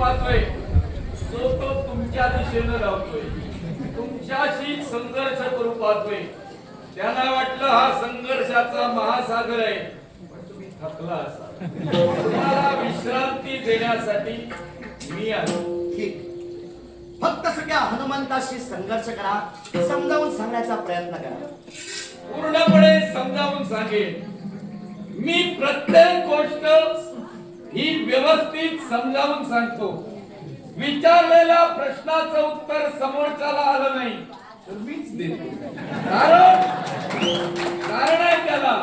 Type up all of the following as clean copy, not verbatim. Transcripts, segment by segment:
पाहतोय तो तुमच्या दिशेनं धावतोय, तुमच्याशी संघर्ष करू पाहतोय. त्यांना वाटलं हा संघर्षाचा महासागर आहे, पण तुम्ही थकला असाल. तुम्हाला विश्रांती देण्यासाठी मी आलो. ठीक, फक्त सगळ्या हनुमंताशी संघर्ष करा, समजावून सांगण्याचा प्रयत्न करा. पूर्णपणे समजावून सांगेन. मी प्रत्येक गोष्ट ही व्यवस्थित समजावून सांगतो. विचारलेल्या प्रश्नाचं उत्तर समोरच्याला आलं नाही तर मीच देतो. कारण आहे त्याला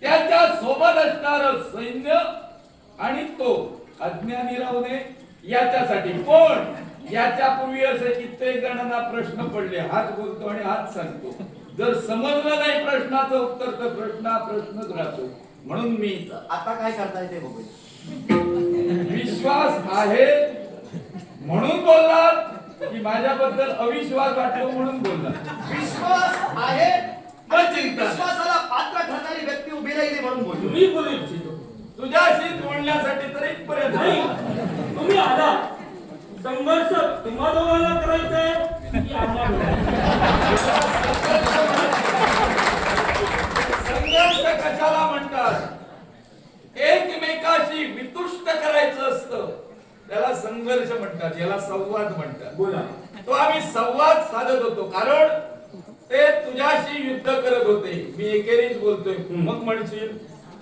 त्याच्या सोबत असणार सैन्य आणि तो अज्ञानी राहू नये याच्यासाठी. पण याच्यापूर्वी असे कित्येक जणांना प्रश्न पडले, हाच बोलतो आणि हाच सांगतो. जर समजलं नाही प्रश्नाचं उत्तर तर प्रश्नच राहतो. म्हणून मी आता काय करता येते बघू. विश्वास आहे म्हणून बोललात की माझ्याबद्दल अविश्वास वाटतो म्हणून बोललात? विश्वास आहे, मग चिंता विश्वासाला पात्र ठरणारी व्यक्ती उभी राहिली म्हणून बोलतो. मी बोलू इच्छितो तुझ्याशी बोलण्यासाठी तर इथपर्यंत नाही. तुम्ही आला संघर्ष तुम्हा दोघांना करायचंय की आम्हाला? संघर्ष कशाला म्हणतात? एकमेकाशी वितुष्ट करायचं असतं त्याला संघर्ष म्हणतात, याला संवाद म्हणतात. बोला. तो आम्ही संवाद साधत होतो कारण ते तुझ्याशी युद्ध करत होते. मी एकेरीच बोलतोय. मग म्हणशील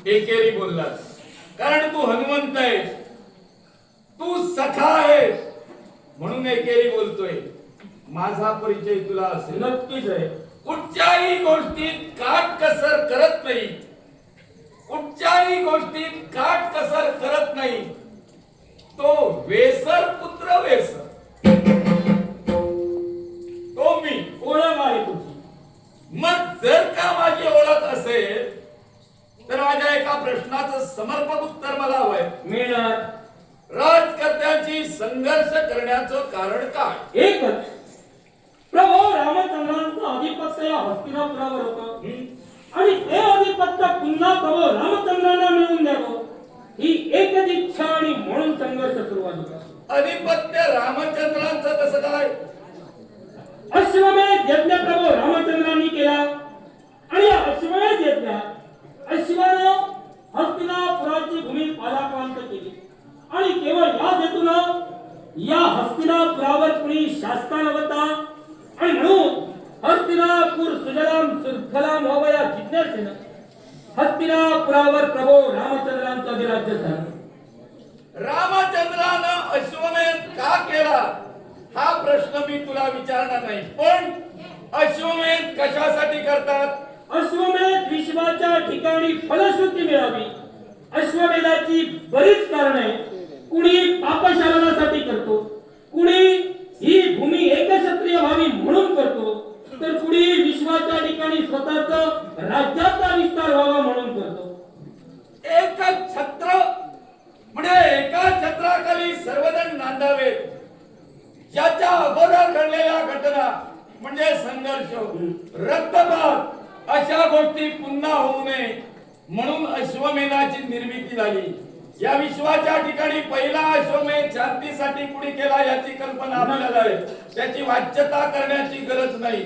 एकेरी बोललास कारण तू हनुमंत आहेस, तू सखा आहेस म्हणून एकेरी बोलतोय. माझा परिचय तुला असेल नक्कीच आहे. कुठच्याही गोष्टीत काटकसर करत नाही, कुठच्याही गोष्टीत काटकसर करत नाही. तो वेसर पुत्र वेसर, तो मी. ओळख आहे तुझी. मग जर का माझी ओळख असेल तर माझ्या एका प्रश्नाचं समर्पक उत्तर मला हवंय. मिळणार. राजकर्त्याची संघर्ष करण्याचं कारण काय? एकच, प्रभू रामचंद्रांचं आधिपत्य या हस्तिनापुरावर होतं आणि ते आधिपत्य पुन्हा प्रभू रामचंद्रांना मिळवून द्यावं ही एकच इच्छा आणि म्हणून संघर्ष सुरुवात होता. अधिपत्य रामचंद्रांचं कसं काय? अश्वमेध यज्ञ प्रभू रामचंद्रांनी केला आणि या अश्वमेध यज्ञात अश्वानं हस्तिनापुराची भूमी पालाक्रांत केली आणि केवळ या हेतूनं या हस्तिनापुरावर कुणी शासका नव्हता आणि म्हणून हस्तिनापूर सुजलाम सुफलाम व्हावं या जिज्ञासेनं हस्तिनापुरावर प्रभू रामचंद्रांचं अधिराज्य झालं. रामचंद्रानं अश्वमेध का केला हा प्रश्न मी तुला विचारणार नाही, पण अश्वमेध कशासाठी करतात? अश्वमेध विश्वाच्या ठिकाणी फलश्रुती मिळावी. अश्वमेधाची बरीच कारणे. कुणी पापशालनासाठी करतो, कुणी ही भूमी एकक्षत्रिय व्हावी म्हणून करतो, तर कुणी विश्वाच्या ठिकाणी स्वतःच राज्याचा विस्तार व्हावा म्हणून करतो. एक छत्र म्हणजे एका छत्राखाली सर्वजण नांदावेत. ज्याच्या अगोदर घडलेल्या घटना म्हणजे संघर्ष, रक्तपात अशा गोष्टी पुन्हा होऊ नये म्हणून अश्वमेधाची निर्मिती झाली. या विश्वाच्या ठिकाणी पहिला अश्वमेध शांतीसाठी कुणी केला याची कल्पना आपल्याला आहे. त्याची वाच्यता करण्याची गरज नाही.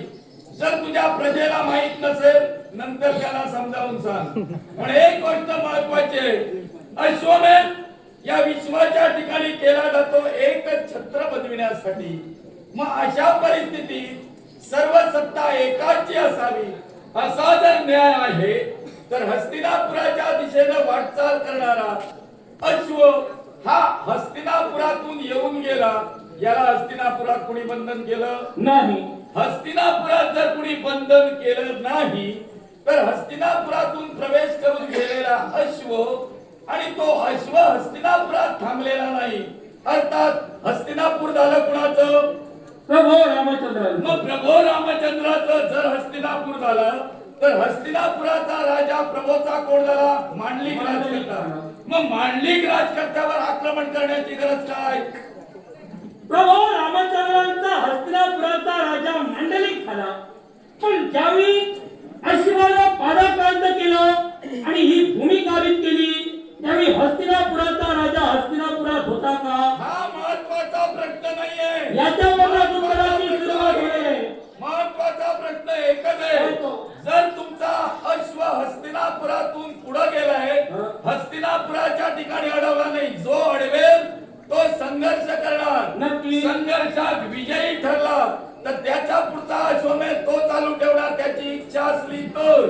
जर तुझ्या प्रजेला माहित नसेल नंतर त्याला समजावून सांग. पण एक गोष्ट महत्वाची आहे, अश्वमेध या विश्वाच्या ठिकाणी केला जातो एक छत्र बनविण्यासाठी. मग अशा परिस्थितीत सर्व सत्ता एकाची असावी असा जर न्याय आहे तर हस्तिनापुराच्या दिशेनं वाटचाल करणारा अश्व हा हस्तिनापुरातून येऊन गेला. याला हस्तिनापुरात कुणी बंधन केलं नाही. हस्तिनापुरात जर कुणी बंधन केलं नाही तर हस्तिनापुरातून प्रवेश करून गेलेला अश्व आणि तो अश्व हस्तिनापुरात थांबलेला नाही. अर्थात हस्तिनापूर झालं कुणाचं? प्रभू रामचंद्रांचं. मग प्रभू रामचंद्राचं जर हस्तिनापूर झालं तर हस्तिनापुराचा राजा प्रभूचा कोण झाला? मांडलिक राजकर्ता. मग मांडलिक राजकर्त्यावर आक्रमण करण्याची गरज काय? प्रभू रामचंद्रांचा हस्तिनापुराचा राजा मांडलिक झाला, पण ज्यावेळी अश्वानं पादाक्रांत केलं आणि ही भूमी काबीज केली त्यावेळी हस्तिनापुराचा राजा हस्तिनापुरात होता हस्तिनापुराच्या ठिकाणी अडवला नाही. जो अडवेल तो संघर्ष करणार. नक्की. संघर्षात विजयी ठरला तर त्याच्या पुढचा अश्वमेध तो चालू ठेवणार, त्याची इच्छा असली तर.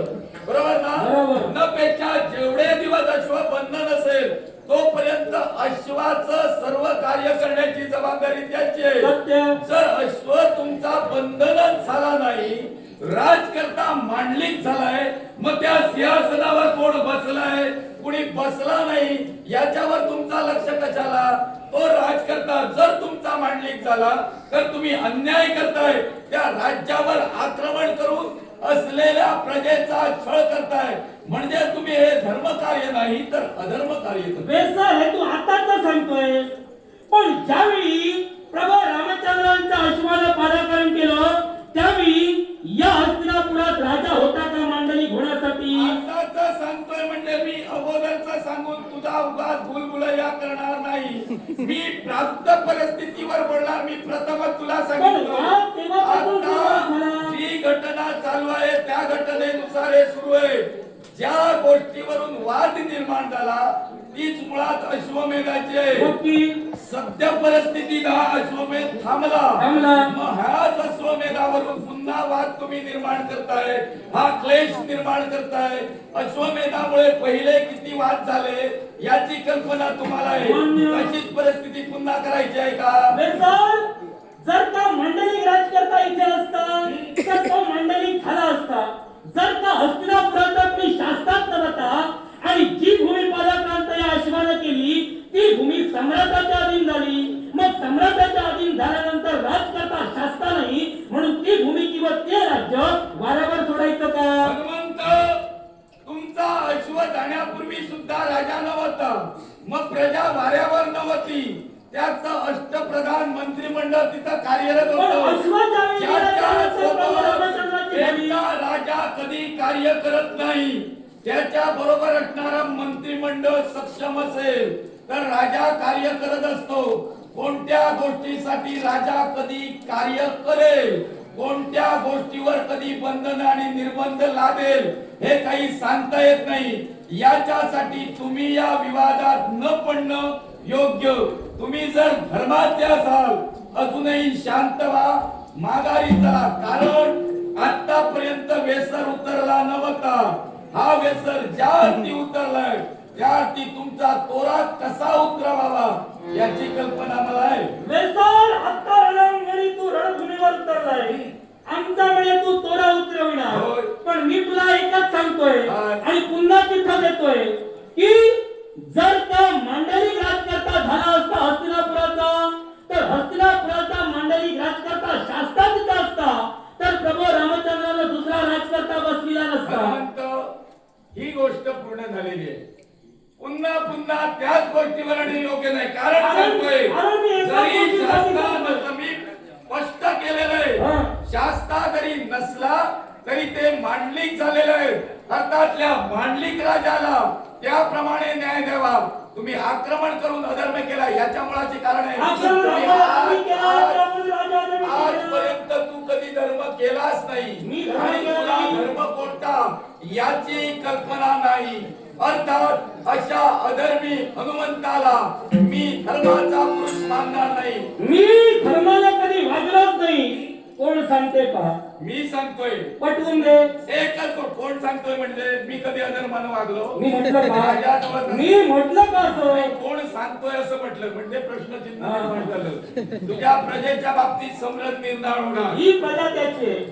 बरोबर ना? बरोबर. न पेक्षा जेवढे दिवस अश्व बंद नसेल तोपर्यंत अश्वाचं सर्व कार्य करण्याची जबाबदारी त्याची आहे. सत्य. जर अश्व तुमचा बंधनच झाला नाही, राजकर्ता मांडलिक झालाय, मग त्या सिंहासनावर कोण बसलाय, कुणी बसला नाही, याच्यावर तुमचा लक्ष कशाला? तो राजकर्ता जर तुमचा मांडलिक झाला तर तुम्ही अन्याय करताय, त्या राज्यावर आक्रमण करून असलेल्या प्रजेचा छळ करताय. म्हणजे तुम्ही हे धर्म कार्य नाही तर अधर्म कार्य करताय. वेसा हे तू आताच सांगतोय, पण ज्यावेळी प्रभू रामचंद्रांच्या अश्वानं पादाकरण केलं त्यावेळी या हस्तिनापुरात राजा होता का मांडलिक होण्यासाठी? आताच सांगतोय म्हणजे मी अगोदरच सांगून तुझा उगाच भुलभुलैया करणार नाही. मी प्राप्त परिस्थितीवर बोलणार. मी प्रथमच तुला सांगितलं, तेव्हापासून सुरुवात आता झाला. जी घटना चालू आहे त्या घटनेनुसार हे सुरू आहे. ज्या गोष्टीवरून वाद निर्माण झाला तीच मुळात अश्वमेधाची आहे. नक्की. सध्या परिस्थितीत हा अश्वमेध थांबला. मग ह्याच अश्वमेधावरून पुन्हा वाद तुम्ही निर्माण करताय, हा क्लेश निर्माण करताय. अश्वमेधामुळे पहिले किती वाद झाले याची कल्पना तुम्हाला आहे. तशीच परिस्थिती पुन्हा करायची आहे का? वेसर, जर का मंडलिक राजकर्ता इथे असता तर तो मंडलिक झाला असता. जर का हस्तिनापुरात मी शास्त्रात होता आणि जी भूमी पादाक्रांत या अश्वानं केली ती भूमी सम्राटाच्या अधीन झाली. मग सम्राटाच्या अधीन झाल्यानंतर राजकर्ता शास्त्र नाही म्हणून ती भूमी किंवा ते राज्य वाऱ्यावर सोडायचं का? भगवंत, तुमचा अश्व जाण्यापूर्वी सुद्धा राजा नव्हता, मग प्रजा वाऱ्यावर नव्हती. त्याचं अष्टप्रधान मंत्रिमंडळ तिथं कार्यरत होतं. एकटा राजा कधी कार्य करत नाही. त्याच्या बरोबर असणारा मंत्रिमंडळ सक्षम असेल तर राजा कार्य करत असतो. कोणत्या गोष्टीसाठी राजा कधी कार्य करेल, कोणत्या गोष्टीवर कधी बंधन आणि निर्बंध लादेल हे काही सांगता येत नाही. याच्यासाठी तुम्ही या विवादात न पडणं योग्य. तुम्ही जर धर्माचे असाल अजूनही शांत व्हा, माघारी चला. कारण आतापर्यंत वेसर उतरला नव्हता. हा वेसर ज्या अर्थी उतरलाय त्या अर्थी तुमचा तोरा कसा उतरवावा याची कल्पना मला आहे. वेसर, आता रणांगणी तू रणभूमीवर उतरलाय, आमच्याकडे तू तोरा उतरविणार. होय. पण मी तुला एकच सांगतोय काय? आणि पुन्हा तिथं देतोय की जर का मांडलिक राजकर्ता झाला असता हस्तिनापुराचा तर हस्तिनापुराचा मांडलिक राजकर्ता शास्त्राचा असता तर प्रभू रामचंद्राने दुसरा राजकर्ता बसविला नसता. भगवंत, ही गोष्ट पूर्ण झालेली आहे. पुन्हा पुन्हा त्याच गोष्टीवर आणि योग्य नाही. कारण सांगतोय, जरी शास्त्रा नसलं, मी स्पष्ट केलेलं आहे, शास्त्रा जरी नसला तरी ते मांडलिक झालेलं आहे. अर्थातल्या मांडलिक राजाला त्याप्रमाणे न्याय द्यावा. तुम्ही आक्रमण करून अधर्म केला याच्या मुळाचे कारण आहे. आजपर्यंत तू कधी धर्म केलाच नाही आणि तुला धर्म कोणता याची कल्पना नाही. अर्थात अशा अधर्मी हनुमंताला मी धर्माचा पुरुष मानणार नाही. मी धर्माला कधी वागलोच नाही. कोण सांगते पहा, मी सांगतोय, पटवून दे. एकच कोण सांगतोय म्हणजे मी कधी अधर्मानं वागलो? मी म्हटलं का? मी म्हटलं का असं? कोण सांगतोय असं म्हटलं म्हणजे प्रश्नचिन्ह निर्माण झालं. तुझ्या प्रजेच्या बाबतीत सम्राट निर्माण होणार. ही प्रजा त्याची आहे.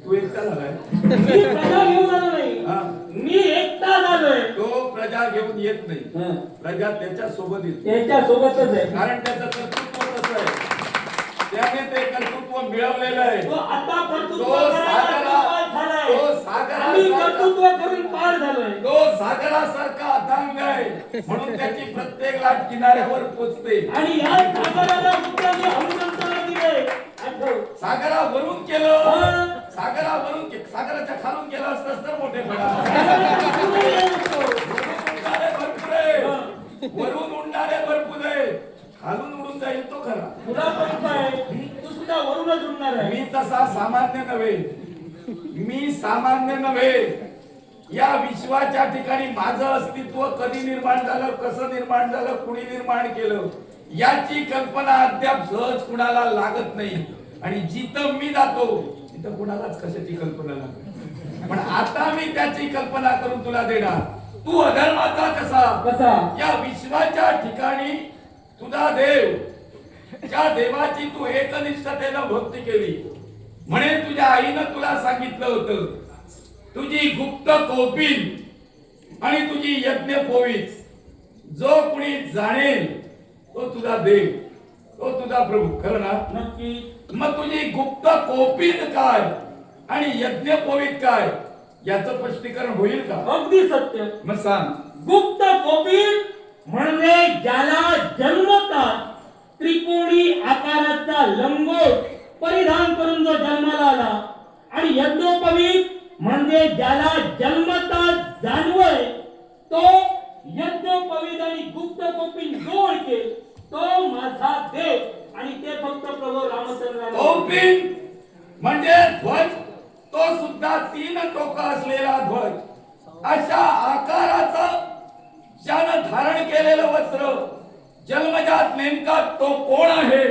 तू एकटा झालाय. मी प्रजा घेऊन आलो नाही, हा. मी एकटा झालोय. तो प्रजा घेऊन येत नाही, प्रजा त्याच्या सोबत येते. त्याच्या सोबतच आहे. कारण त्याचं कर्तृत्व कसं आहे, त्याने ते कर्तृत्व मिळवलेलं आहे. तो आता कर्तृत्व तो कर्तृत्व करून पार झालोय. तो सागरासारखा अथांग आहे म्हणून त्याची प्रत्येक लाट किनाऱ्यावर पोचते. आणि या सागराला उत्तर मी हनुमंताला दिले. आठव. सागरावरून केलं, सागराच्या खालून केलं असतं तर मोठे भरपूर आहे. वरून उडणारे भरपूर आहे, खालून उडून जाईल तो खरा. तुला पण काय, तू सुद्धा वरूनच उडणार आहे. मी तसा सामान्य नव्हे, मी सामान्य नव्हे. या विश्वाच्या ठिकाणी माझं अस्तित्व कधी निर्माण झालं, कसं निर्माण झालं, कुणी निर्माण केलं याची कल्पना अद्याप सहज कुणाला लागत नाही. आणि जिथं मी जातो तिथं कुणालाच कशाची कल्पना लागत. पण आता मी त्याची कल्पना करून तुला देणार. तू अधर्माचा कसा या विश्वाच्या ठिकाणी तुझा देव, ज्या देवाची तू एकनिष्ठतेनं भक्ती केली, म्हणे तुझ्या आईनं तुला सांगितलं होतं तुझी गुप्त कौपिन आणि तुझी यज्ञ पोवीत जो कुणी जाणेल तो तुझा देव, तो तुझा प्रभू. खरं ना? नक्की. मग तुझी गुप्त कौपिन काय आणि यज्ञ पोवीत काय याचं स्पष्टीकरण होईल का? अगदी सत्य. मग सांग. गुप्त कौपिन म्हणजे ज्याला जन्मतात त्रिकोणी आकाराचा लंगोट परिधान करून जो जन्माला आला, आणि यज्ञोपवीत म्हणजे ज्याला जन्मतात जाणवय तो यज्ञोपवीत आणि गुप्त कौपिन जो ओळखेल तो माझा देव, आणि ते फक्त प्रभू रामचंद्र. कौपिन म्हणजे ध्वज, तो सुद्धा 3 टोकं असलेला ध्वज. अशा आकाराचा ज्यानं धारण केलेलं वस्त्र, जन्मजात नेमका तो कोण आहे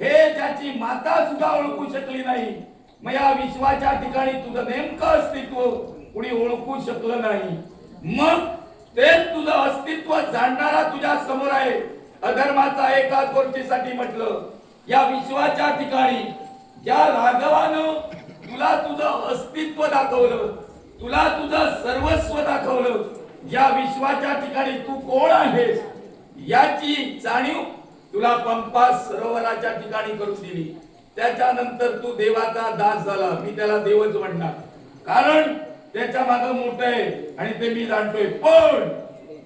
हे ज्याची माता सुद्धा ओळखू शकली नाही. मग या विश्वाच्या ठिकाणी तुझं नेमकं अस्तित्व कुणी ओळखू शकलं नाही. मग ते तुझं अस्तित्व जाणणारा तुझ्या समोर आहे. अधर्माचा एकाच गोष्टीसाठी म्हटलं, या विश्वाच्या ठिकाणी ज्या राघवानं तुला तुझं अस्तित्व दाखवलं, तुला तुझं सर्वस्व दाखवलं, या विश्वाच्या ठिकाणी तू कोण आहेस याची जाणीव तुला पंपा सरोवराच्या ठिकाणी करून दिली. त्याच्यानंतर तू देवाचा दास झाला. मी त्याला देवच म्हणणार, कारण त्याच्या मागे मोठं आहे आणि ते मी जाणतोय. पण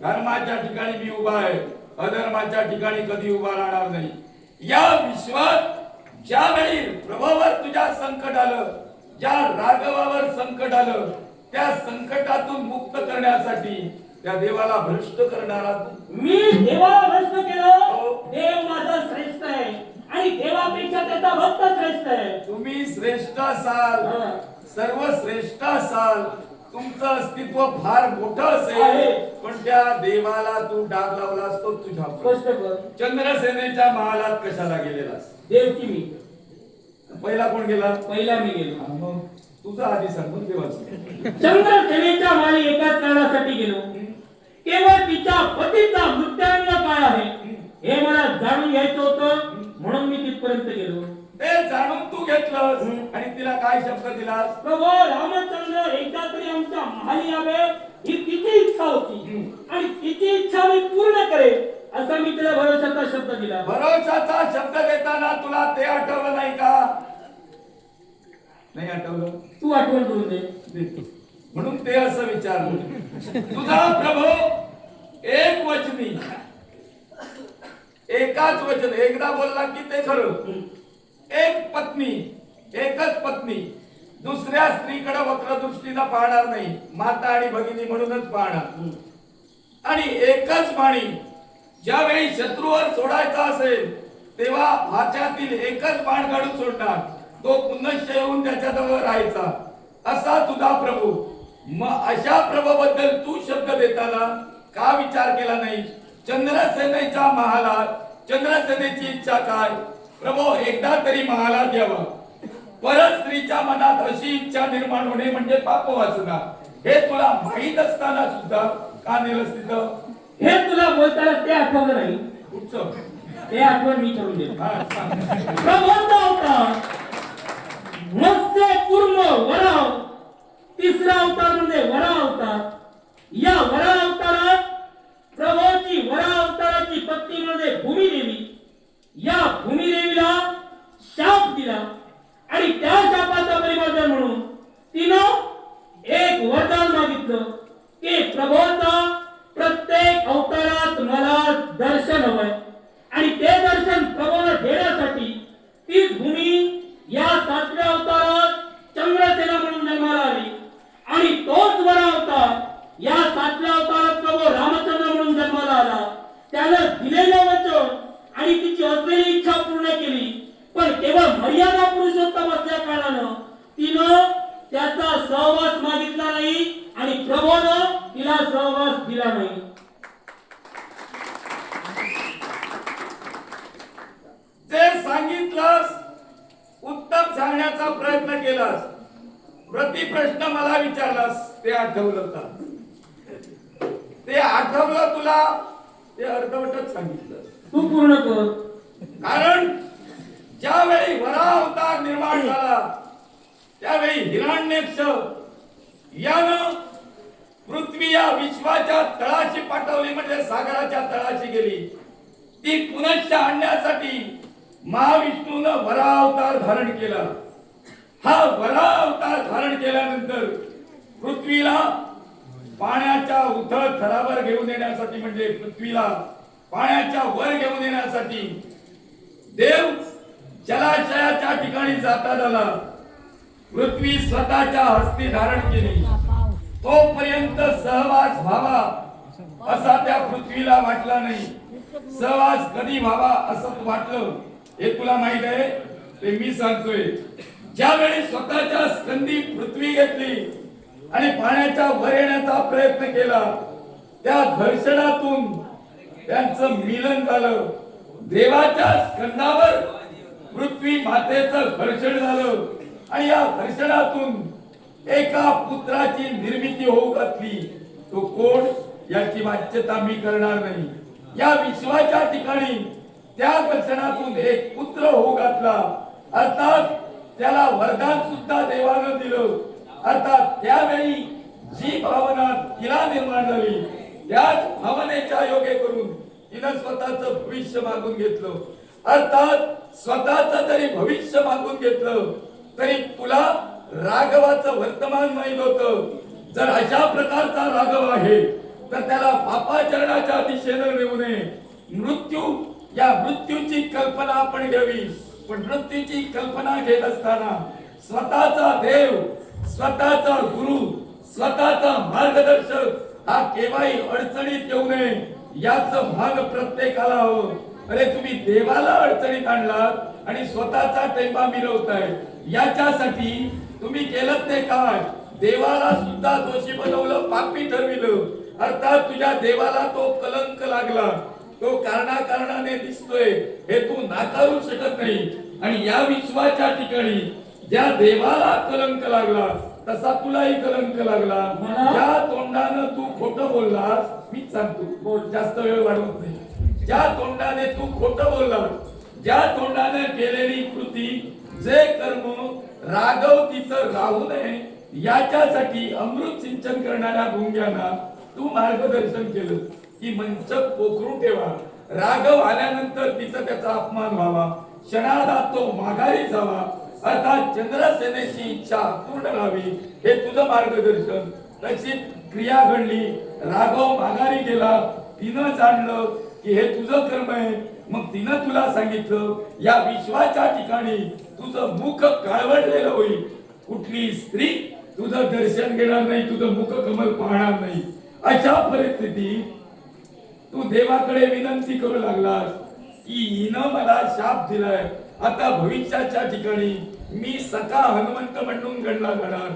धर्माच्या ठिकाणी मी उभा आहे, अधर्माच्या ठिकाणी कधी उभा राहणार नाही. या विश्वात ज्यावेळी प्रभूवर तुझ्या संकट आलं, ज्या राघवावर संकट आलं, त्या संकटातून मुक्त करण्यासाठी त्या देवाला भ्रष्ट करणारा मी देवाला भ्रष्ट केलं. हो. देव माझा श्रेष्ठ आहे आणि देवापेक्षा त्याचा भक्त श्रेष्ठ आहे. तुम्ही श्रेष्ठ असाल, सर्व श्रेष्ठ असाल, तुमचं अस्तित्व फार मोठं असेल, आहे. पण त्या देवाला तू डाग लावला असतो तुझ्या. स्पष्ट कर. चंद्रसेनेच्या महालात कशाला गेलेलास? देवकी मी. पहिला कोण गेला? पहिला मी गेलो. मग तुझा आधी सांग, मग देवाचं. चंद्रसेनेच्या माली एकाच कारणासाठी गेलो, केवळ तिच्या पतीचा मृत्यूंग काय आहे हे मला जाणून घ्यायचं होतं, म्हणून मी तिथपर्यंत गेलो. ते जाणून तू घेतलंस आणि तिला काय शब्द दिलास? प्रभू रामचंद्र एकदा तरी आमच्या महाली यावे ही तिची इच्छा होती, आणि तिची इच्छा मी पूर्ण करेन असा मी तिला भरोशाचा शब्द दिला. भरोशाचा शब्द देताना तुला ते आठवलं नाही का? नाही आठवलं? तू आठवण करून दे. देतो. म्हणून ते असं विचारलं, तुझा प्रभू एक वचनी, एकाच वचन, एकदा बोलला की ते खरं. एक पत्नी, एकच पत्नी दुसऱ्या स्त्रीकडे वक्रदृष्टीनं पाहणार नाही, माता आणि भगिनी म्हणूनच पाहणार. आणि एकच बाणी ज्यावेळी शत्रूवर सोडायचा असेल तेव्हा हातातील एकच बाण काढून सोडणार, तो पुनश्च येऊन त्याच्याजवळ राहायचा. असा तुझा प्रभू. मग अशा प्रभूबद्दल तू शब्द देताना का विचार केला नाही? चंद्रसेनेच्या महालात चंद्रसेनेची इच्छा काय? प्रभू एकदा तरी महालात यावा. परत स्त्रीच्या मनात अशी इच्छा निर्माण होणे म्हणजे पाप वासना. हे तुला माहीत असताना सुद्धा का नेलंस तिथं? हे तुला बोलताना ते आठवलं नाही. कुठचं? ते आठवण मी करून देतो. हा, सांग. प्रभूचा अवतार मत्स्य पूर्ण वराव, तिसरा अवतार म्हणजे वरा अवतार. या वरा अवतारात प्रभूची वरा अवताराची पत्नी म्हणजे भूमिदेवी. या भूमिदेवीला शाप दिला, आणि त्या शापाचा परिवर्तन म्हणून तिनं एक वरदान मागितलं की प्रभूचा प्रत्येक अवतारात मला दर्शन हवंय, आणि ते दर्शन प्रभूला देण्यासाठी ती भूमी या 7व्या अवतारात चंद्रसेना म्हणून जन्माला आली, आणि तोच वरा अवतार या 7व्या अवतारात सांगितलंस, उत्तम सांगण्याचा प्रयत्न केलास, प्रतिप्रश्न मला विचारलास, ते आठवलं का? ते आठवलं तुला? ते अर्धवटच सांगितलं. तू पूर्ण कर. कारण ज्यावेळी वराह अवतार निर्माण झाला त्यावेळी हिरण्यक्ष यानं पृथ्वी या विश्वाच्या तळाशी पाठवली, म्हणजे सागराच्या तळाशी गेली. ती पुनश्च आणण्यासाठी महाविष्णूनं वराह अवतार धारण केला. हा वराह अवतार धारण केल्यानंतर पृथ्वीला पाण्याच्या उथळ थरावर घेऊन येण्यासाठी, म्हणजे पृथ्वीला पाण्याच्या वर घेऊन येण्यासाठी देव जलाशयाच्या ठिकाणी जाता झाला. पृथ्वी स्वतःच्या हस्ती धारण केली. तोपर्यंत सहवास व्हावा असा त्या पृथ्वीला वाटला नाही. सहवास कधी व्हावा असं वाटलं हे तुला माहित आहे? ते मी सांगतोय. ज्यावेळी स्वतःच्या स्कंदी पृथ्वी घेतली आणि पाण्याच्या वर येण्याचा प्रयत्न केला, त्या घर्षणातून त्यांचं मिलन झालं. देवाच्या स्कंदावर पृथ्वी मातेचं घर्षण झालं आणि या घर्षणातून एका पुत्राची निर्मिती होऊ घातली. तो कोण याची वाच्यता मी करणार नाही. या विश्वाच्या ठिकाणी त्या घर्षणातून एक पुत्र होऊ घातला, अर्थात त्याला वरदान सुद्धा देवानं दिलं. अर्थात त्यावेळी जी भावना तिला निर्माण झाली त्याच भावनेच्या योगे करून तिनं स्वतःचं भविष्य मागून घेतलं. अर्थात स्वतःच जरी भविष्य मागून घेतलं तरी तुला राघवाचं वर्तमान माहित होतं. जर अशा प्रकारचा राघव आहे तर त्याला पापाचरणाच्या दिशेनं नेऊ नये. या मृत्यूची कल्पना आपण घ्यावी. पण मृत्यूची कल्पना घेत असताना स्वतःचा देव, स्वतःचा गुरु, स्वतःचा मार्गदर्शक हा केव्हाही अडचणीत येऊ नये याचं भान प्रत्येकाला हवं. अरे तुम्ही देवाला अडचणीत आणलात आणि स्वतःचा टेंबा मिरवताय. याच्यासाठी तुम्ही केलं ते काय? देवाला सुद्धा दोषी बनवलं, पापी ठरविलं. अर्थात तुझ्या देवाला तो कलंक लागला, तो कारणाकारणाने दिसतोय हे तू नाकारू शकत नाही. आणि या विश्वाच्या ठिकाणी ज्या देवाला कलंक लागला तसा तुलाही कलंक लागला. ज्या तोंडानं तू खोटं बोललास, मीच सांगतो, जास्त वेळ वाढवत नाही. ज्या तोंडाने तू खोटं बोललास, ज्या तोंडाने केलेली कृती, जे कर्म राघव तिथं राहू नये याच्यासाठी अमृत सिंचन करणाऱ्या भुंग्यांना तू मार्गदर्शन केलं की मंच पोखरून ठेवा. राघव आल्यानंतर तिथं त्याचा अपमान व्हावा, क्षणार्धात तो माघारी जावा, अर्थात चंद्रसेनेची इच्छा पूर्ण व्हावी, हे तुझं मार्गदर्शन. तशी क्रिया घडली. राघव माघारी गेला. तिनं जाणलं की हे तुझं कर्म आहे. मग तिनं तुला सांगितलं या विश्वाच्या ठिकाणी तुझं मुख काळवडलेलं होईल. कुठली स्त्री तुझं दर्शन घेणार नाही, तुझं मुख कमल पाहणार नाही. अशा परिस्थितीत तू देवाकडे विनंती करू लागलास की हिनं मला शाप दिलाय, आता भविष्याच्या ठिकाणी मी सखा हनुमंत म्हणून गणला जाणार.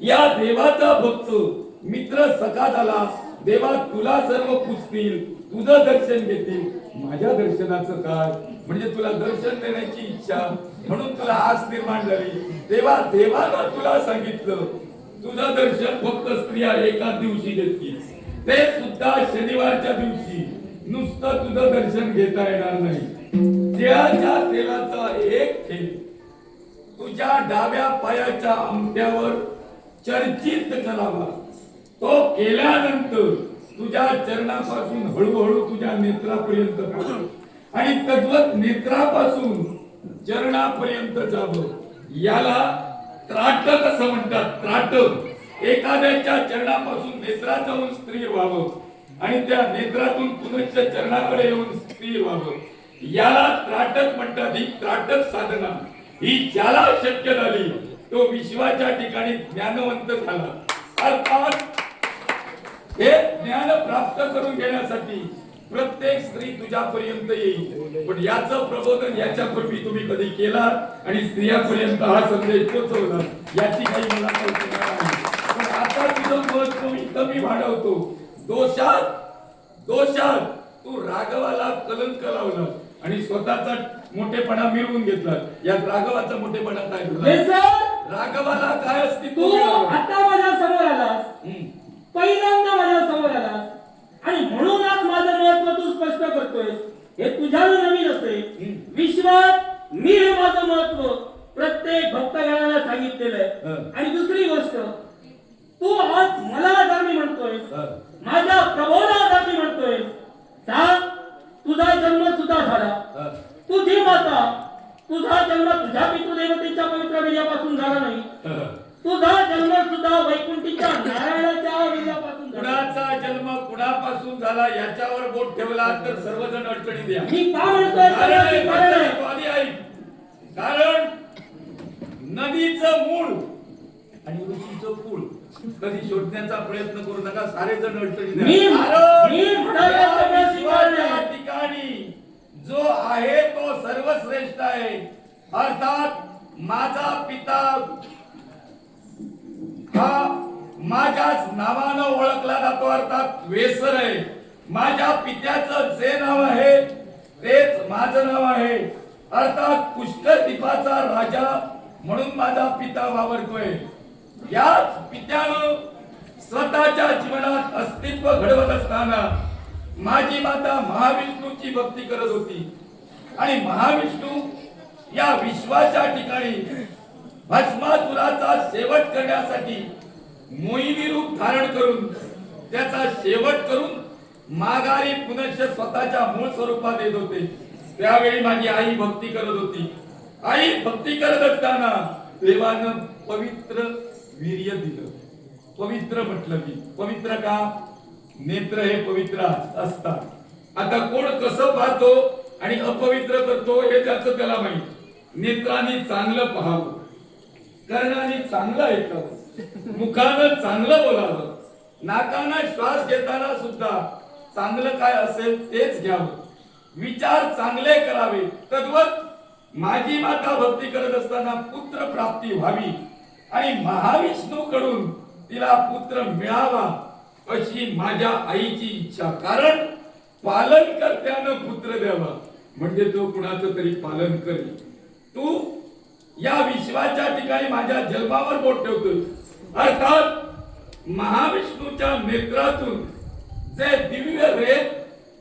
या देवाचा भक्त मित्र सखा झाला. देवा तुला सर्व पूजतील, तुझं दर्शन घेतील. माझ्या दर्शनाचं काय? म्हणजे तुला दर्शन देण्याची इच्छा, म्हणून तुला आस निर्माण झाली. देवानं तुला सांगितलं तुझं दर्शन फक्त स्त्रिया एकाच दिवशी घेतील, ते सुद्धा शनिवारच्या दिवशी. नुसतं तुझं दर्शन घेता येणार नाही. तिळाच्या तेलाचा एक थेंब तुझ्या डाव्या पायाच्या अंगठ्यावर चर्चित करावा. तो केल्यानंतर तुझ्या चरणापासून हळूहळू तुझ्या नेत्रापर्यंत पोहोचेल आणि तद्वत नेत्रापासून चरणापर्यंत जावं. याला त्राटक असं म्हणतात. त्राटक एखाद्याच्या चरणापासून नेत्रात जाऊन स्थिर व्हावं आणि त्या नेत्रातून पुनश्च चरणाकडे येऊन स्थिर व्हावं. याला त्राटक म्हणतात. ही त्राटक साधना ही ज्याला शक्य झाली तो विश्वाच्या ठिकाणी ज्ञानवंत झाला. अर्थात हे ज्ञान प्राप्त करून घेण्यासाठी प्रत्येक स्त्री तुझ्यापर्यंत येईल. पण याचं प्रबोधन याच्यापूर्वी तुम्ही कधी केला आणि स्त्रियापर्यंत हा संदेश पोहोचवला याची काही मला कल्पना नाही. पण आता तुझं मत मी कमी वाढवतो. दोषात तू राघवाला कलंक लावला आणि स्वतःचा मोठेपणा मिळवून घेतला. यात राघवाचा मोठेपणा काय तुला? बेसर, राघवाला काय अस्तित्व तू मिळालं? आता माझ्या समोर आलास, हम्म. पहिल्यांदा माझ्या समोर आलास आणि म्हणूनच माझं महत्व तू स्पष्ट करतोयस. हे तुझ्याला नवीन असते. विश्वात मी हे माझं महत्व प्रत्येक भक्तगणाला सांगितलेलं आहे. आणि दुसरी गोष्ट, तू आज मला आधार म्हणतोयस, माझ्या प्रभूला आधार म्हणतोयस. सांग, तुझा जन्म सुद्धा झाला, तुझी माता, तुझा जन्म तुझ्या पितृदेवतेच्या पवित्र वीर्यापासून झाला नाही, तुझा जन्म सुद्धा वैकुंठीच्या नारायणाच्या वीर्यापासून झाला. कुणाचा जन्म कुणापासून झाला याच्यावर बोट ठेवला तर सर्वजण अडचणी द्या. मी का म्हणतोय कारण त्याचं कारण आहे. तू आधी ऐक. कारण नदीचं मूळ आणि ऋषीचं पूळ कधी शोधण्याचा प्रयत्न करू नका. सारे जण अडचणी द्या. मी म्हणायला या सगळं विश्वाच्या स्वीकारलंय. ठिकाणी जो आहे तो सर्वश्रेष्ठ आहे. अर्थात माझा पिता हा माझ्याच नावानं ओळखला जातो. अर्थात वेसर आहे. माझ्या पित्याचं जे नाव आहे तेच माझं नाव आहे. अर्थात पुष्करद्वीपाचा राजा म्हणून माझा पिता वावरतोय. याच पित्यानं स्वतःच्या जीवनात अस्तित्व घडवत असताना माझी माता महाविष्णूची भक्ती करत होती. आणि महाविष्णू या विश्वाच्या ठिकाणी भस्मासुराचा शेवट करण्यासाठी मोहिनी रूप धारण करून त्याचा शेवट करून माघारी पुनश्च स्वतःच्या मूळ स्वरूपात येत होते. त्यावेळी माझी आई भक्ती करत होती. आई भक्ती करत असताना देवानं पवित्र वीर्य दिलं. पवित्र म्हटलं मी. पवित्र का? नेत्र हे पवित्र असतात. आता कोण कसं पाहतो आणि अपवित्र करतो हे त्याचं त्याला माहित. नेत्राने चांगलं पाहावं, कर्णाने चांगलं ऐकावं, मुखानं चांगलं बोलावं, नाकानं श्वास घेताना सुद्धा चांगलं काय असेल तेच घ्यावं, विचार चांगले करावे. तद्वत माझी माता भक्ती करत असताना पुत्र प्राप्ती व्हावी आणि महाविष्णू कडून तिला पुत्र मिळावा अशी माझ्या आईची इच्छा. कारण पालन कर्त्यानं पुत्र द्यावा म्हणजे तो कुणाचं तरी पालन करेल. तू या विश्वाच्या ठिकाणी माझ्या जन्मावर बोट ठेवतोय. अर्थात महाविष्णूच्या नेत्रातून जे दिव्य रेत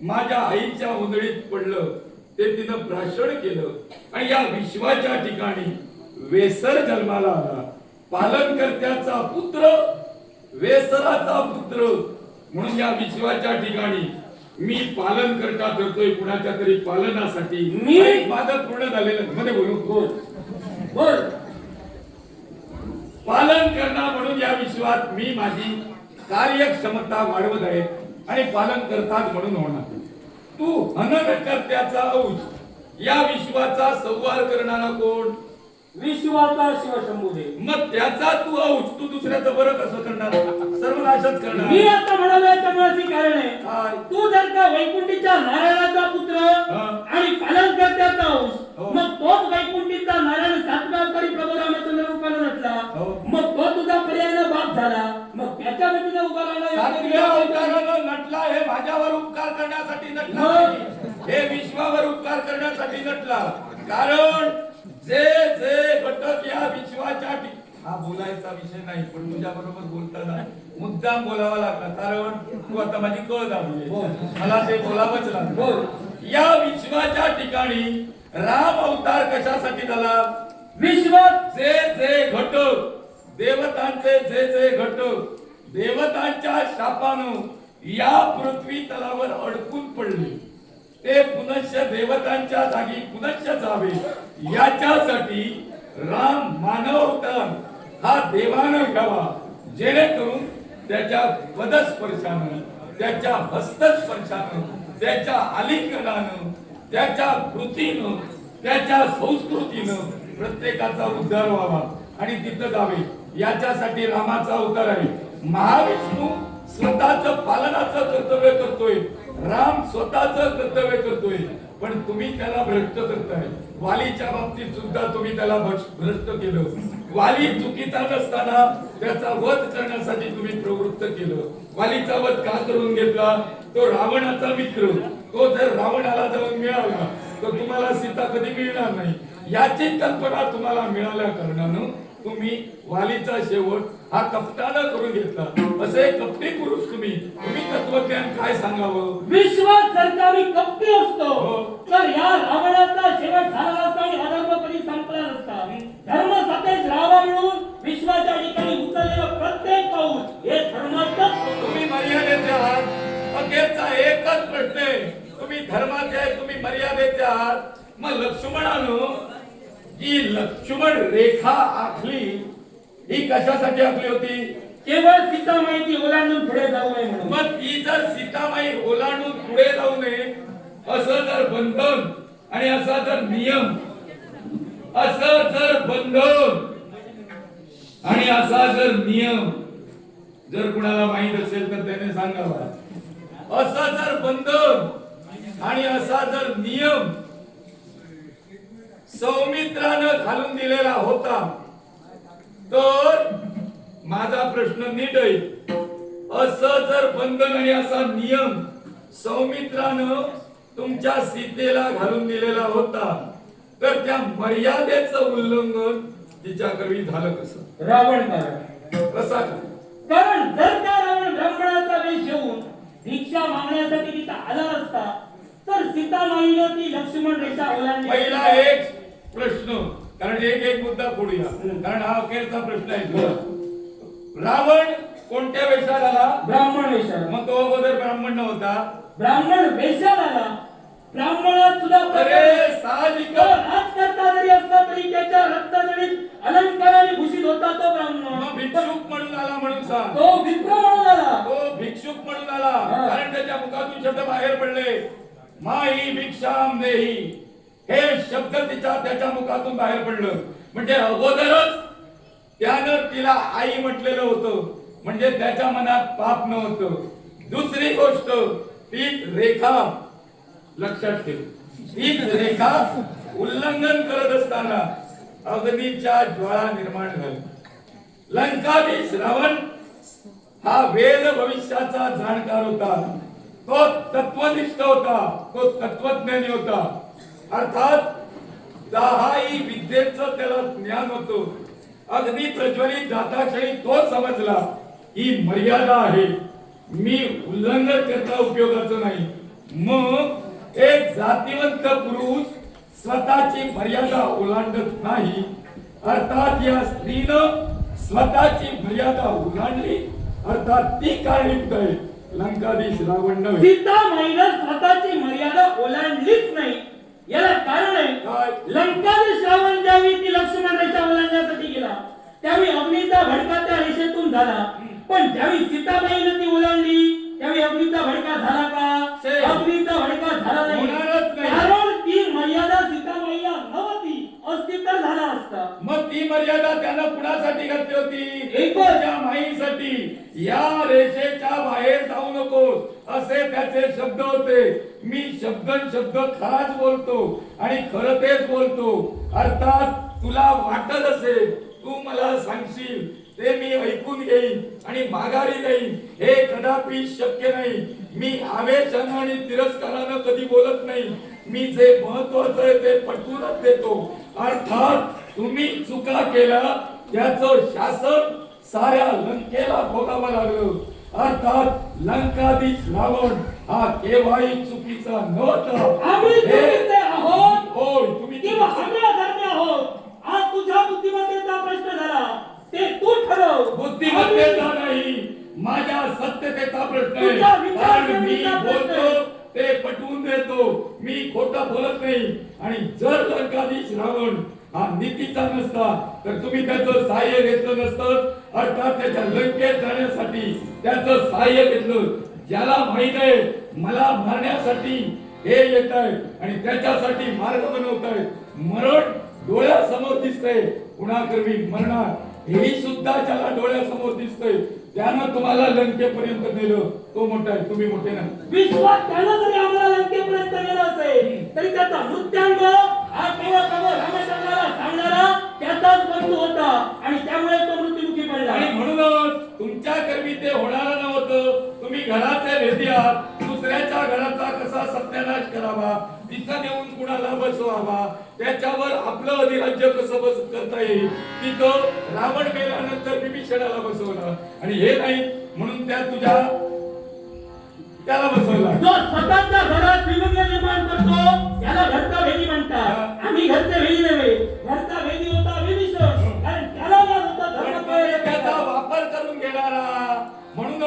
माझ्या आईच्या उंदळीत पडलं ते तिनं प्राशन केलं आणि या विश्वाच्या ठिकाणी वेसर जन्माला आला. पालन कर्त्याचा पुत्र, वेसराचा पुत्र म्हणून या विश्वाच्या ठिकाणी मी पालन करता करतोय कुणाच्या तरी पालनासाठी. मी माझं पूर्ण झालेलं मध्ये बोलू बोल. पालन करणार म्हणून या विश्वात मी माझी कार्यक्षमता वाढवत आहे आणि पालन करतात म्हणून होणार. तू हनन कर्त्याचा अंश, या विश्वाचा संवार करणारा कोण? विश्वाचा शिवशंभूदेव. मग त्याचा तू अंश, तू दुसऱ्याचं बरं कसं करणार? सर्वनाशच करणार. मी आता म्हणालोय त्यामुळे कारण आहे. काय? तू जर का वैकुंठीच्या नारायणाचा पुत्र आणि पालन करत्याचा अंश, हो. मग तोच वैकुंठीचा नारायण सातगावकरी प्रभू रामचंद्र रूपाने नटला. हो. मग तो तुझा पर्याय बाप झाला. मग त्याच्या व्यक्तीने उभा सातव्या राहणार अवतारानं नटला. हे माझ्यावर उपकार करण्यासाठी नटला हो. नाही. हे विश्वावर उपकार करण्यासाठी नटला. कारण जे जे घटक या विश्वाच्या हा बोलायचा विषय नाही पण तुझ्या बरोबर बोलताना मुद्दाम बोलावा लागला. कारण तू आता माझी कळ दाबली. मला ते बोलावंच लागलं. या विश्वाच्या ठिकाणी राम अवतार कशासाठी झाला? विश्वात जे जे घटक देवतांचे जे जे घटक देवतांच्या शापानं या पृथ्वी तलावर अडकून पडले ते पुनश्च देवतांच्या जागी पुनश्च जावे याच्यासाठी राम मानव अवतार हा देवानं घ्यावा जेणेकरून त्याच्या पदस्पर्शानं, त्याच्या हस्तस्पर्शानं, त्याच्या आलिंगनानं, त्याच्या कृतीनं, त्याच्या संस्कृतीनं प्रत्येकाचा उद्धार व्हावा आणि तिथं जावे. याच्यासाठी रामाचा अवतार आहे. महाविष्णू स्वतःच पालनाचं कर्तव्य करतोय, राम स्वतःच कर्तव्य करतोय. पण तुम्ही त्याला भ्रष्ट करताय. वालीच्या बाबतीत सुद्धा तुम्ही त्याला भ्रष्ट केलं. वाली चुकीचा नसताना त्याचा वध करण्यासाठी तुम्ही प्रवृत्त केलं. वालीचा वध का करून घेतला? तो रावणाचा मित्र. तो जर रावणाला जाऊन मिळाला तर तुम्हाला सीता कधी मिळणार नाही याची कल्पना तुम्हाला मिळाल्या कारणानं तुम्ही वालीचा शेवट हा कपटानं करून घेतला. असे कपटी पुरुष तुम्ही तत्वज्ञान काय सांगावं? विश्वात जर का मी कपटी असतो हो. तर या रावणाचा शेवट झाला असता आणि अधर्म कधी संपला नसता. धर्म सतेज राहावा म्हणून विश्वाच्या ठिकाणी उचललेलं प्रत्येक पाऊल हे धर्माचंच होतं. तुम्ही मर्यादेचे आहात. अखेरचा एकच प्रश्न आहे, तुम्ही धर्माचे आहे, तुम्ही मर्यादेचे आहात. मग लक्ष्मणानं जी लक्ष्मण रेखा आखली ही कशासाठी आखली होती? केवळ सीता माहिती ओलांडून पुढे जाऊ नये म्हणून. मग ती जर सीतामाई ओलांडून पुढे जाऊ नये असं जर बंधन आणि असा जर नियम, असं जर बंधन आणि असा जर नियम जर कुणाला माहित असेल तर त्याने सांगावा. असा जर बंधन आणि असा जर नियम सौमित्रानं घालून दिलेला होता तर माझा प्रश्न नीट आहे. असं जर बंधन आणि असा नियम सौमित्रानं तुमच्या सीतेला घालून दिलेला होता तर त्या मर्यादेचं उल्लंघन तिच्याकरवी झालं कसं? रावण कारण. कसा काय? कारण जर त्या रावण ब्राह्मणाचा वेश घेऊन भिक्षा मागण्यासाठी तिथं आला असता तर सीतामाईनं ती लक्ष्मण रेषा ओलांडली. पहिला एक प्रश्न, कारण एक मुद्दा फोडूया, कारण हा अखेरचा प्रश्न आहे. रावण कोणत्या वेशात आला? ब्राह्मण वेशात. मग तो अगोदर ब्राह्मण नव्हता? ब्राह्मण वेशात आला. ब्राह्मणात सुद्धा अरे साहजिक राजकर्ता जरी असला तरी त्याच्या रक्तजडीत अलंकाराने भूषित होता तो ब्राह्मण. मग भिक्षुक म्हणून आला म्हणून सांग. तो विप्र म्हणून आला. तो भिक्षुक म्हणून आला कारण त्याच्या मुखातून शब्द बाहेर पडले. माई भिक्षाम देही हे शब्द त्याच्या मुखातून बाहेर पडलं. म्हणजे अगोदरच त्यानं तिला आई म्हटलेलं होतं, म्हणजे त्याच्या मनात पाप नव्हतं. दुसरी गोष्ट, तीच रेखा लक्षात ठेव, तीच रेखा उल्लंघन करत असताना अग्नीच्या ज्वाळा निर्माण झाल्या. लंकाधीश रावण हा वेद भविष्याचा जाणकार होता, तो तत्वनिष्ठ होता, तो तत्वज्ञानी होता. अर्थात दहाही विद्येचं त्याला ज्ञान होतं. अग्नी प्रज्वलित जाताक्षणी तो समजला ही मर्यादा आहे, मी उल्लंघन करता उपयोगाचं नाही. मग एक जातीवंत पुरुष स्वतःची मर्यादा ओलांडत नाही, अर्थात या स्त्रीनं स्वतःची मर्यादा ओलांडली, अर्थात ती कारणीभूत आहे. लंकाधीश रावण नव्हे. सीतामाईनं स्वतःची मर्यादा ओलांडलीच नाही. याला कारण आहे काय? लंकाधीश रावण ज्यावेळी ती लक्ष्मण रेषा ओलांडण्यासाठी गेला त्यावेळी अग्नीचा भडका त्या रेषेतून झाला. पण ज्यावेळी सीताबाईनं ती ओलांडली त्यावेळी अग्नीचा भडका झाला का? अग्नीचा भडका झाला नाही. होणारच नाही. कारण ती मर्यादा सीताबाईला नव्हती, असती तर झाला असता. मग ती मर्यादा त्यानं कुणासाठी घातली होती? एकच. त्याच्या माईसाठी. या रेषेच्या बाहेर जाऊ नकोस असे त्याचे शब्द होते. मी शब्द खराच बोलतो आणि खरं तेच बोलतो. अर्थात तुला वाटत असेल, तू मला सांगशील ते मी ऐकून घेईन आणि माघारी जाईन, हे कदापि शक्य नाही. मी आवेशानं आणि तिरस्कारानं कधी बोलत नाही. मी जे महत्वाचं आहे ते पटवूनच देतो. अर्थात तुम्ही चुका केल्या त्याचं शासन साऱ्या लंकेला भोगावं लागलं. अर्थात लंकाधीश रावण हा केव्हाही चुकीचा नव्हता. आम्ही चुकीचे आहोत होय, तुम्ही किंवा आम्ही अधर्मी आहोत, आज तुझ्या बुद्धिमत्तेचा प्रश्न झाला, ते तू ठरव. बुद्धिमत्तेचा नाही, माझ्या सत्यतेचा प्रश्न आहे. तुझ्या कारण मी विचारसरणीचा प्रश्न बोलतो आहे. ते पटवून देतो, मी खोटं बोलत नाही. आणि जर लंकाधीश रावण हा नीतीचा नसता तर तुम्ही त्याचं सहाय्य घेतलं नसतं. अर्थात त्याच्या लंकेत जाण्यासाठी त्याचं सहाय्य घेतलं. ज्याला माहित आहे मला मारण्यासाठी हे येत आहे आणि त्याच्यासाठी मार्ग बनवत आहे, मरण डोळ्यासमोर दिसतंय, कुणाकरवी मरणार हेही सुद्धा ज्याला डोळ्यासमोर दिसतंय, त्यानं तुम्हाला लंकेपर्यंत नेलं, तो मोठा आहे, तुम्ही मोठे नाही. विश्वास त्यानं जरी आम्हाला लंकेपर्यंत नेलं असेल तरी त्याचा मृत्यांग हा केवळ रामचंद्राला सांगणारा त्याचाच बंधू होता आणि त्यामुळे तो मृत्युमुखी पडला. आणि म्हणूनच तुमच्या कर्मी ते होणार नव्हतं. तुम्ही घराचे भेटी आहात, दुसऱ्याच्या घराचा कसा सत्यानाश करावा, तिथं नेऊन कुणाला बसवावा, त्याच्यावर आपलं अधिराज्य कसं करता येईल, तिथं रावण गेल्यानंतर विभीषणाला बसवलं आणि हे नाही म्हणून त्याला बसवला. जो स्वतःच्या घरात विलंब निर्माण करतो त्याला घरचा भेदी म्हणतात. आम्ही घरचे भेदी नव्हे, घरचा भेदी होता विभीषण, कारण त्याला वाद होता पण धर्म तुम्ही त्याचा वापर करून घेणारा, म्हणून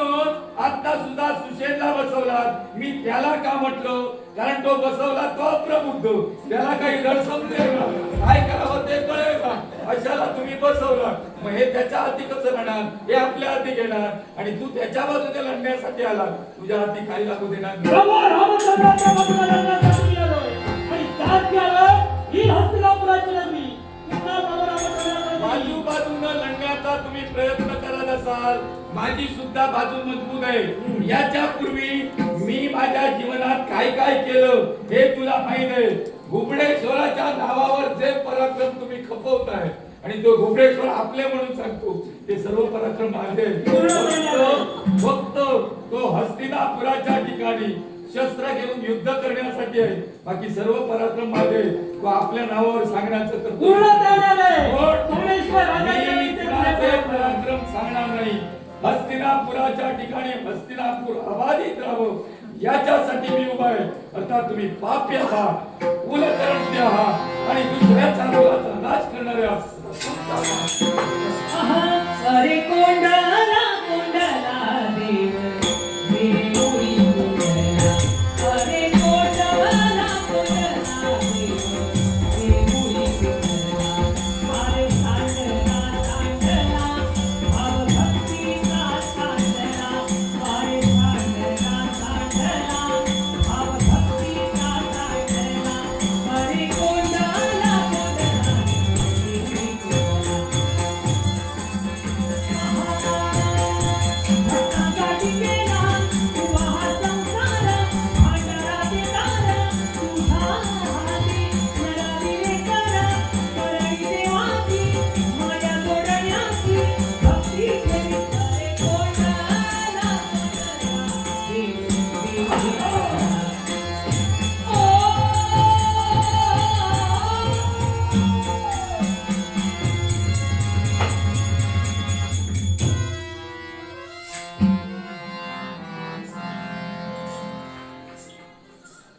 आता सुद्धा सुशेनला बसवला. मी त्याला का म्हटलो, कारण तो बसवला तो अप्रबुद्ध, त्याला काही धड समजेल का, काय करावं ते कळेल का, अशाला तुम्ही बसवला. मग हे त्याच्या हाती कसं राहणार, हे आपल्या हाती घेणार आणि तू त्याच्या बाजूने लढण्यासाठी आला, तुझ्या हाती काही लागू देणार नाही. प्रभू रामचंद्राच्या बाजूला लढण्यासाठी आलोय आणि त्यात आलोय ही हस्तिनापुराची नगरी. पुन्हा प्रभू रामचंद्राच्या बाजूनं लढण्याचा तुम्ही प्रयत्न करत असाल, माझी सुद्धा बाजू मजबूत आहे. याच्या पूर्वी मी माझ्या जीवनात काय काय केलं हे तुला माहित आहे. घुबडेश्वराच्या नावावर जे पराक्रम तुम्ही खपवताय आणि तो घुबडेश्वर आपले म्हणून सांगतो, ते सर्व पराक्रम माझे. फक्त तो हस्तिनापुराच्या ठिकाणी शस्त्र घेऊन युद्ध करण्यासाठी आहे, बाकी सर्व पराक्रम माझे. तो आपल्या नावावर सांगण्याचं करतो. पराक्रम सांगणार नाही. हस्तिनापुराच्या ठिकाणी हस्तिनापूर अबाधित राहावं याच्यासाठी मी उभा आहे. अर्थात तुम्ही पापी आहात, कुलकर्णी आहात आणि दुसऱ्याच्या मुलाचा नाश करणारे आहात. अरे कोंडाला कोंडाला देव देवळी कोंडाला, अरे कोंडाला कोंडाला देव देवळी कोंडाला, अरे सांडला सांडला भाव भक्तीचा सांडला, अरे सांडला सांडला भाव भक्तीचा सांडला, अरे कोंडाला कोंडाला देवळी कोंडाला.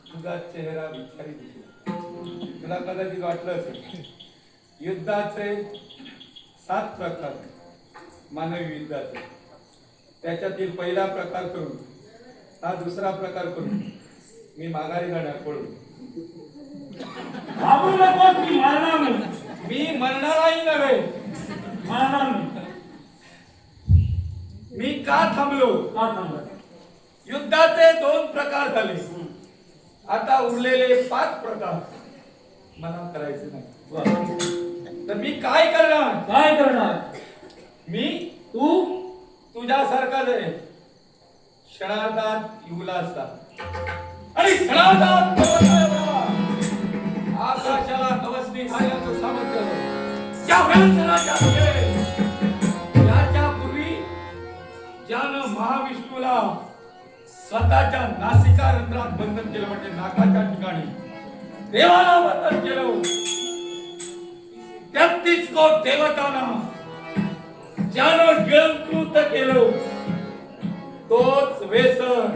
तुझा चेहरा विचारी दिसला. तुला कदाचित वाटलं असेल युद्धाचे 7 प्रकार मानवी युद्धाचे, त्याच्यातील पहिला प्रकार करून हा दुसरा प्रकार करून मी माघारी जाणार पडून. घाबरू नकोस, मी मारणार नाही. मी मरणाराही नव्हे. मारणार नाही. मी का थांबलो, का थांबला? युद्धाचे 2 प्रकार झाले, आता उरलेले 5 प्रकार मला करायचे नाही. तर मी काय करणार, काय करणार? मी तू तुझ्यासारखाच आहे. क्षणार्धात युगला असता आणि क्षणार्धात आकाशाला नवस निघाल्याचं सामर्थ्य ज्या त्याच्या पूर्वी ज्यानं महाविष्णूला स्वतःच्या नासिका रंध्रात बंधन केलं, म्हणजे नाकाच्या ठिकाणी देवाला बंधन केलं. 33 कोट देवतांना ज्यानं गिळंकृत केलं, तोच वेसन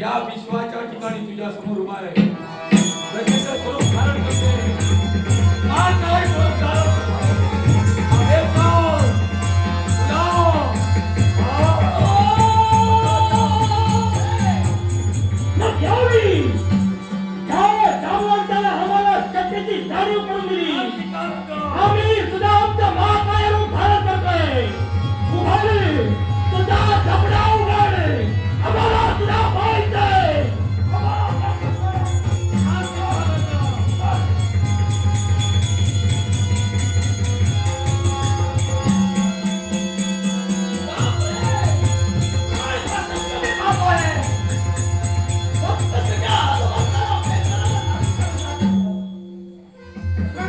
या विश्वाच्या ठिकाणी तुझ्या समोर उभा आहे. प्रत्येक स्वरूप धारण करते. काय स्वरूप धारण